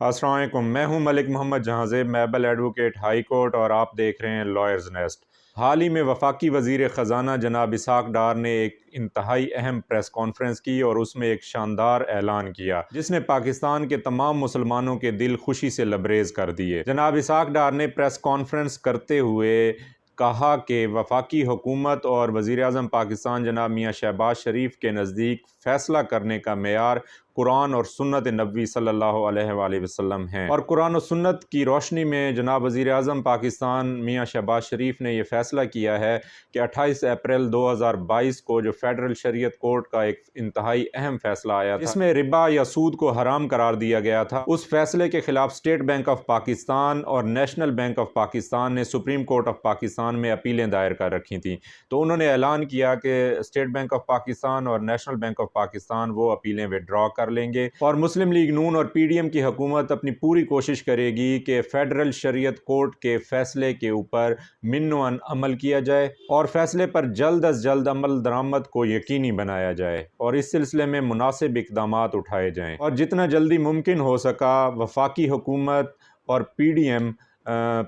السلام علیکم، میں ہوں ملک محمد جہاں زیب، میبل ایڈوکیٹ ہائی کورٹ، اور آپ دیکھ رہے ہیں لائرز نیسٹ۔ حال ہی میں وفاقی وزیر خزانہ جناب اسحاق ڈار نے ایک انتہائی اہم پریس کانفرنس کی اور اس میں ایک شاندار اعلان کیا جس نے پاکستان کے تمام مسلمانوں کے دل خوشی سے لبریز کر دیے۔ جناب اسحاق ڈار نے پریس کانفرنس کرتے ہوئے کہا کہ وفاقی حکومت اور وزیر اعظم پاکستان جناب میاں شہباز شریف کے نزدیک فیصلہ کرنے کا معیار قرآن اور سنت نبوی صلی اللہ علیہ وآلہ وسلم ہیں، اور قرآن و سنت کی روشنی میں جناب وزیر اعظم پاکستان میاں شہباز شریف نے یہ فیصلہ کیا ہے کہ 28 اپریل 2022 کو جو فیڈرل شریعت کورٹ کا ایک انتہائی اہم فیصلہ آیا تھا جس میں ربا یا سود کو حرام قرار دیا گیا تھا، اس فیصلے کے خلاف اسٹیٹ بینک آف پاکستان اور نیشنل بینک آف پاکستان نے سپریم کورٹ آف پاکستان میں اپیلیں دائر کر رکھی تھیں۔ تو انہوں نے اعلان کیا کہ اسٹیٹ بینک آف پاکستان اور نیشنل بینک آف پاکستان وہ اپیلیں وڈرا کر لیں گے، اور مسلم لیگ نون اور پی ڈی ایم کی حکومت اپنی پوری کوشش کرے گی کہ فیڈرل شریعت کورٹ کے فیصلے کے اوپر منوعاً عمل کیا جائے اور فیصلے پر جلد از جلد عمل درآمد کو یقینی بنایا جائے، اور اس سلسلے میں مناسب اقدامات اٹھائے جائیں، اور جتنا جلدی ممکن ہو سکا وفاقی حکومت اور پی ڈی ایم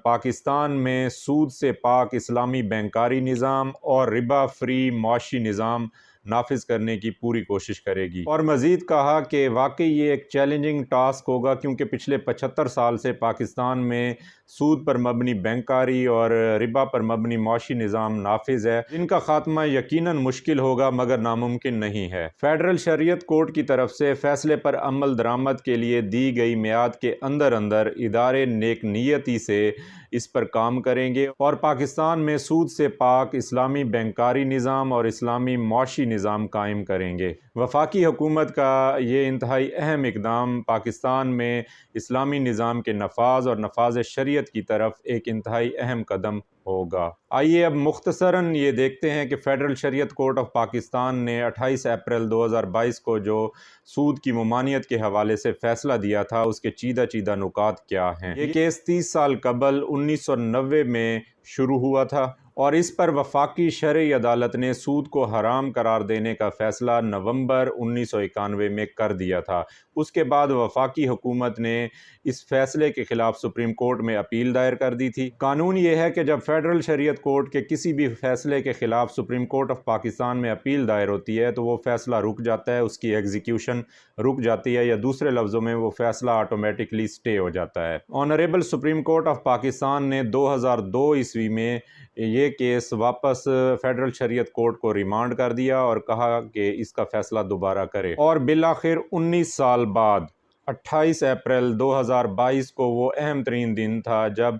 پاکستان میں سود سے پاک اسلامی بینکاری نظام اور ربا فری معاشی نظام نافذ کرنے کی پوری کوشش کرے گی۔ اور مزید کہا کہ واقعی یہ ایک چیلنجنگ ٹاسک ہوگا کیونکہ پچھلے 75 سال سے پاکستان میں سود پر مبنی بینکاری اور ربا پر مبنی معاشی نظام نافذ ہے، جن کا خاتمہ یقیناً مشکل ہوگا مگر ناممکن نہیں ہے۔ فیڈرل شریعت کورٹ کی طرف سے فیصلے پر عمل درآمد کے لیے دی گئی میعاد کے اندر ادارے نیک نیتی سے اس پر کام کریں گے اور پاکستان میں سود سے پاک اسلامی بینکاری نظام اور اسلامی معاشی نظام قائم کریں گے۔ وفاقی حکومت کا یہ انتہائی اہم اقدام پاکستان میں اسلامی نظام کے نفاذ اور نفاذ شریعت کی طرف ایک انتہائی اہم قدم ہوگا۔ آئیے اب مختصراً یہ دیکھتے ہیں کہ فیڈرل شریعت کورٹ آف پاکستان نے 28 اپریل 2022 کو جو سود کی ممانعت کے حوالے سے فیصلہ دیا تھا اس کے چیدہ نکات کیا ہیں۔ یہ کیس 30 سال قبل 1990 میں شروع ہوا تھا اور اس پر وفاقی شرعی عدالت نے سود کو حرام قرار دینے کا فیصلہ نومبر 1991 میں کر دیا تھا۔ اس کے بعد وفاقی حکومت نے اس فیصلے کے خلاف سپریم کورٹ میں اپیل دائر کر دی تھی۔ قانون یہ ہے کہ جب فیڈرل شریعت کورٹ کے کسی بھی فیصلے کے خلاف سپریم کورٹ آف پاکستان میں اپیل دائر ہوتی ہے تو وہ فیصلہ رک جاتا ہے، اس کی ایگزیکیوشن رک جاتی ہے، یا دوسرے لفظوں میں وہ فیصلہ آٹومیٹکلی سٹے ہو جاتا ہے۔ Honourable supreme court of Pakistan نے 2002 عیسوی میں یہ کیس واپس فیڈرل شریعت کورٹ کو ریمانڈ کر دیا اور کہا کہ اس کا فیصلہ دوبارہ کرے، اور بالآخر 19 سال بعد 28 اپریل 2022 کو وہ اہم ترین دن تھا جب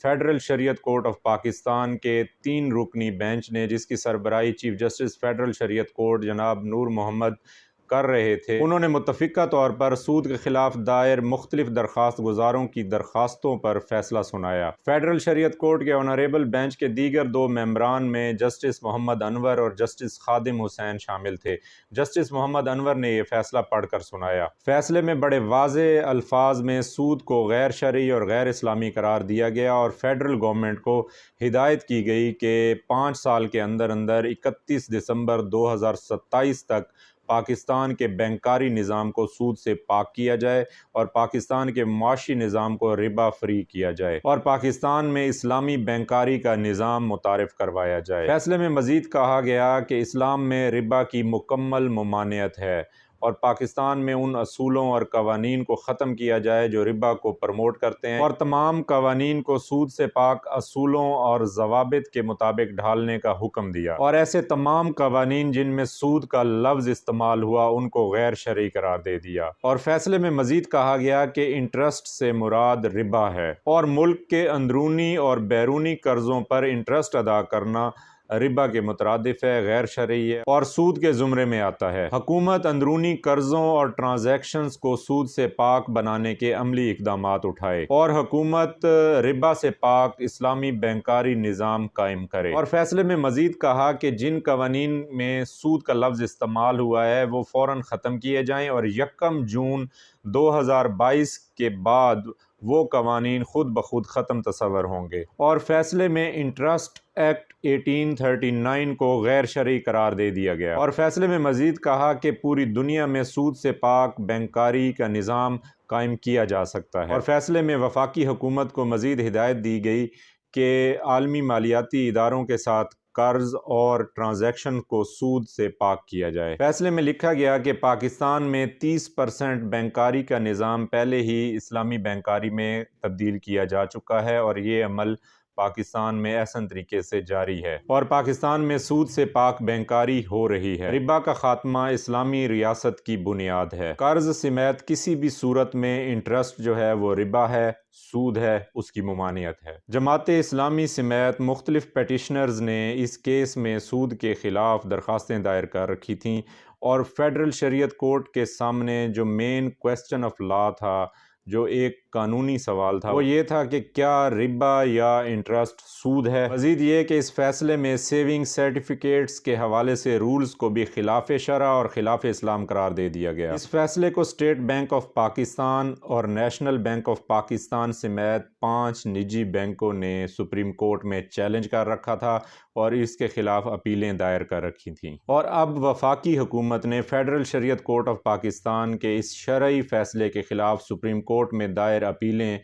فیڈرل شریعت کورٹ آف پاکستان کے 3 رکنی بینچ نے، جس کی سربراہی چیف جسٹس فیڈرل شریعت کورٹ جناب نور محمد کر رہے تھے، انہوں نے متفقہ طور پر سود کے خلاف دائر مختلف درخواست گزاروں کی درخواستوں پر فیصلہ سنایا۔ فیڈرل شریعت کورٹ کے آنریبل بینچ کے دیگر 2 ممبران میں جسٹس محمد انور اور جسٹس خادم حسین شامل تھے۔ جسٹس محمد انور نے یہ فیصلہ پڑھ کر سنایا۔ فیصلے میں بڑے واضح الفاظ میں سود کو غیر شرعی اور غیر اسلامی قرار دیا گیا اور فیڈرل گورنمنٹ کو ہدایت کی گئی کہ 5 سال کے اندر 31 دسمبر 2027 تک پاکستان کے بینکاری نظام کو سود سے پاک کیا جائے اور پاکستان کے معاشی نظام کو ربا فری کیا جائے اور پاکستان میں اسلامی بینکاری کا نظام متعارف کروایا جائے۔ فیصلے میں مزید کہا گیا کہ اسلام میں ربا کی مکمل ممانعت ہے اور پاکستان میں ان اصولوں اور قوانین کو ختم کیا جائے جو ربا کو پروموٹ کرتے ہیں، اور تمام قوانین کو سود سے پاک اصولوں اور ضوابط کے مطابق ڈھالنے کا حکم دیا، اور ایسے تمام قوانین جن میں سود کا لفظ استعمال ہوا ان کو غیر شرعی قرار دے دیا۔ اور فیصلے میں مزید کہا گیا کہ انٹرسٹ سے مراد ربا ہے اور ملک کے اندرونی اور بیرونی قرضوں پر انٹرسٹ ادا کرنا ربا کے مترادف ہے، غیر شرعی ہے اور سود کے زمرے میں آتا ہے۔ حکومت اندرونی قرضوں اور ٹرانزیکشنز کو سود سے پاک بنانے کے عملی اقدامات اٹھائے اور حکومت ربا سے پاک اسلامی بینکاری نظام قائم کرے۔ اور فیصلے میں مزید کہا کہ جن قوانین میں سود کا لفظ استعمال ہوا ہے وہ فوراً ختم کیے جائیں اور 1 جون 2022 کے بعد وہ قوانین خود بخود ختم تصور ہوں گے۔ اور فیصلے میں انٹرسٹ ایکٹ 1839 کو غیر شرعی قرار دے دیا گیا، اور فیصلے میں مزید کہا کہ پوری دنیا میں سود سے پاک بینکاری کا نظام قائم کیا جا سکتا ہے۔ اور فیصلے میں وفاقی حکومت کو مزید ہدایت دی گئی کہ عالمی مالیاتی اداروں کے ساتھ قرض اور ٹرانزیکشن کو سود سے پاک کیا جائے۔ فیصلے میں لکھا گیا کہ پاکستان میں 30% بینکاری کا نظام پہلے ہی اسلامی بینکاری میں تبدیل کیا جا چکا ہے اور یہ عمل پاکستان میں احسن طریقے سے جاری ہے اور پاکستان میں سود سے پاک بینکاری ہو رہی ہے۔ ربا کا خاتمہ اسلامی ریاست کی بنیاد ہے۔ قرض سمیت کسی بھی صورت میں انٹرسٹ جو ہے وہ ربا ہے، سود ہے، اس کی ممانعت ہے۔ جماعت اسلامی سمیت مختلف پیٹیشنرز نے اس کیس میں سود کے خلاف درخواستیں دائر کر رکھی تھیں اور فیڈرل شریعت کورٹ کے سامنے جو مین کویسچن آف لا تھا، جو ایک قانونی سوال تھا، وہ یہ تھا کہ کیا ربا یا انٹرسٹ سود ہے۔ مزید یہ کہ اس فیصلے میں سیونگ سرٹیفکیٹس کے حوالے سے رولز کو بھی خلاف شرع اور خلاف اسلام قرار دے دیا گیا۔ اس فیصلے کو اسٹیٹ بینک آف پاکستان اور نیشنل بینک آف پاکستان سمیت 5 نجی بینکوں نے سپریم کورٹ میں چیلنج کر رکھا تھا اور اس کے خلاف اپیلیں دائر کر رکھی تھیں، اور اب وفاقی حکومت نے فیڈرل شریعت کورٹ آف پاکستان کے اس شرعی فیصلے کے خلاف سپریم کورٹ میں دائر اپیلیں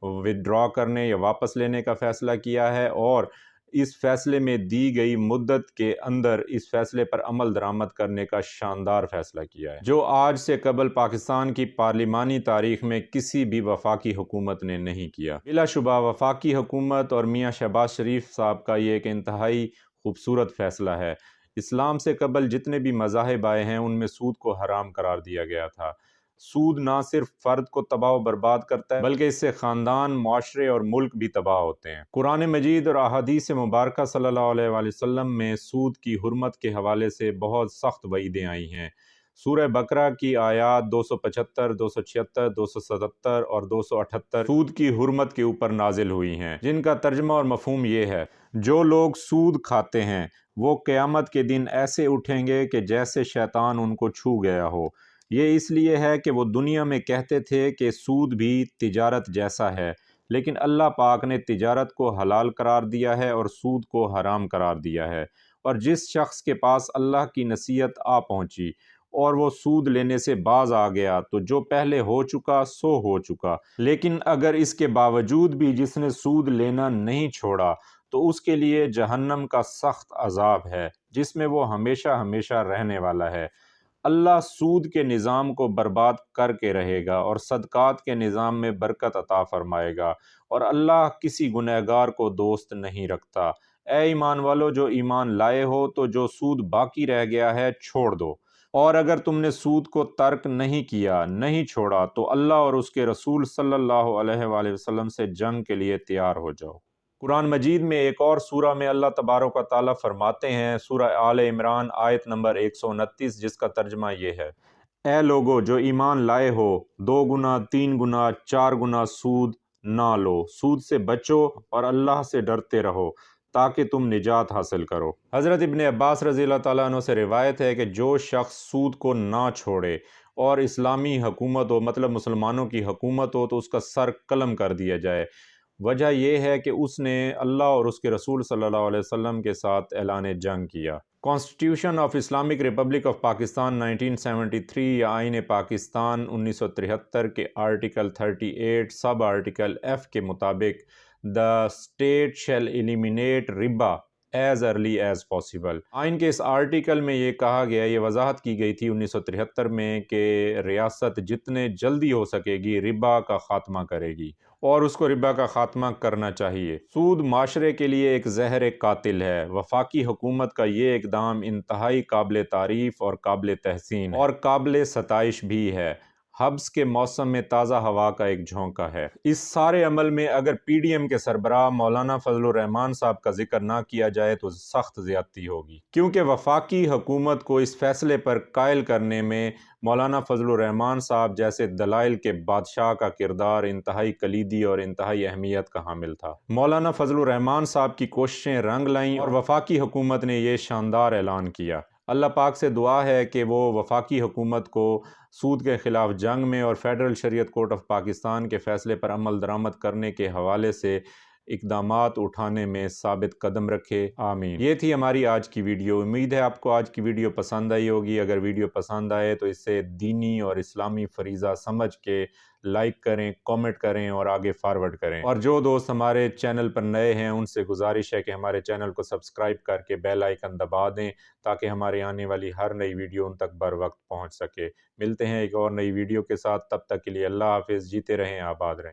ودرا کرنے یا واپس لینے کا فیصلہ کیا ہے اور اس فیصلے میں دی گئی مدت کے اندر اس فیصلے پر عمل درآمد کرنے کا شاندار فیصلہ کیا ہے، جو آج سے قبل پاکستان کی پارلیمانی تاریخ میں کسی بھی وفاقی حکومت نے نہیں کیا۔ بلا شبہ وفاقی حکومت اور میاں شہباز شریف صاحب کا یہ ایک انتہائی خوبصورت فیصلہ ہے۔ اسلام سے قبل جتنے بھی مذاہب آئے ہیں ان میں سود کو حرام قرار دیا گیا تھا۔ سود نہ صرف فرد کو تباہ و برباد کرتا ہے بلکہ اس سے خاندان، معاشرے اور ملک بھی تباہ ہوتے ہیں۔ قرآن مجید اور احادیث مبارکہ صلی اللہ علیہ وآلہ وسلم میں سود کی حرمت کے حوالے سے بہت سخت وعیدیں آئی ہیں۔ سورہ بقرہ کی آیات 275، 276، 277 اور 278 سود کی حرمت کے اوپر نازل ہوئی ہیں، جن کا ترجمہ اور مفہوم یہ ہے: جو لوگ سود کھاتے ہیں وہ قیامت کے دن ایسے اٹھیں گے کہ جیسے شیطان ان کو چھو گیا ہو۔ یہ اس لیے ہے کہ وہ دنیا میں کہتے تھے کہ سود بھی تجارت جیسا ہے، لیکن اللہ پاک نے تجارت کو حلال قرار دیا ہے اور سود کو حرام قرار دیا ہے، اور جس شخص کے پاس اللہ کی نصیحت آ پہنچی اور وہ سود لینے سے باز آ گیا تو جو پہلے ہو چکا سو ہو چکا، لیکن اگر اس کے باوجود بھی جس نے سود لینا نہیں چھوڑا تو اس کے لیے جہنم کا سخت عذاب ہے جس میں وہ ہمیشہ ہمیشہ رہنے والا ہے۔ اللہ سود کے نظام کو برباد کر کے رہے گا اور صدقات کے نظام میں برکت عطا فرمائے گا، اور اللہ کسی گنہگار کو دوست نہیں رکھتا۔ اے ایمان والو، جو ایمان لائے ہو تو جو سود باقی رہ گیا ہے چھوڑ دو، اور اگر تم نے سود کو ترک نہیں کیا، نہیں چھوڑا، تو اللہ اور اس کے رسول صلی اللہ علیہ وآلہ وسلم سے جنگ کے لیے تیار ہو جاؤ۔ قرآن مجید میں ایک اور سورہ میں اللہ تبارک و تعالیٰ فرماتے ہیں، سورہ آل عمران آیت نمبر 129، جس کا ترجمہ یہ ہے: اے لوگو جو ایمان لائے ہو، 2 گنا، 3 گنا، 4 گنا سود نہ لو، سود سے بچو اور اللہ سے ڈرتے رہو تاکہ تم نجات حاصل کرو۔ حضرت ابن عباس رضی اللہ تعالیٰ عنہ سے روایت ہے کہ جو شخص سود کو نہ چھوڑے اور اسلامی حکومت ہو، مطلب مسلمانوں کی حکومت ہو، تو اس کا سر قلم کر دیا جائے۔ وجہ یہ ہے کہ اس نے اللہ اور اس کے رسول صلی اللہ علیہ وسلم کے ساتھ اعلان جنگ کیا۔ Constitution of Islamic republic of Pakistan 1973 یا آئین پاکستان 1973 کے آرٹیکل 38 سب آرٹیکل ایف کے مطابق the state shall eliminate ربا as early as possible۔ آئین کے اس آرٹیکل میں یہ کہا گیا، یہ وضاحت کی گئی تھی 1973 میں کہ ریاست جتنے جلدی ہو سکے گی ربا کا خاتمہ کرے گی اور اس کو ربا کا خاتمہ کرنا چاہیے۔ سود معاشرے کے لیے ایک زہر قاتل ہے۔ وفاقی حکومت کا یہ اقدام انتہائی قابل تعریف اور قابل تحسین اور قابل ستائش بھی ہے۔ حبس کے موسم میں تازہ ہوا کا ایک جھونکا ہے۔ اس سارے عمل میں اگر پی ڈی ایم کے سربراہ مولانا فضل الرحمان صاحب کا ذکر نہ کیا جائے تو سخت زیادتی ہوگی، کیونکہ وفاقی حکومت کو اس فیصلے پر قائل کرنے میں مولانا فضل الرحمان صاحب جیسے دلائل کے بادشاہ کا کردار انتہائی کلیدی اور انتہائی اہمیت کا حامل تھا۔ مولانا فضل الرحمان صاحب کی کوششیں رنگ لائیں اور وفاقی حکومت نے یہ شاندار اعلان کیا۔ اللہ پاک سے دعا ہے کہ وہ وفاقی حکومت کو سود کے خلاف جنگ میں اور فیڈرل شریعت کورٹ آف پاکستان کے فیصلے پر عمل درآمد کرنے کے حوالے سے اقدامات اٹھانے میں ثابت قدم رکھے، آمین۔ یہ تھی ہماری آج کی ویڈیو۔ امید ہے آپ کو آج کی ویڈیو پسند آئی ہوگی۔ اگر ویڈیو پسند آئے تو اسے دینی اور اسلامی فریضہ سمجھ کے لائک کریں، کامنٹ کریں اور آگے فارورڈ کریں۔ اور جو دوست ہمارے چینل پر نئے ہیں ان سے گزارش ہے کہ ہمارے چینل کو سبسکرائب کر کے بیل آئیکن دبا دیں تاکہ ہمارے آنے والی ہر نئی ویڈیو ان تک بر وقت پہنچ سکے۔ ملتے ہیں ایک اور نئی ویڈیو کے ساتھ، تب تک کے لیے اللہ حافظ۔ جیتے رہیں، آباد رہیں۔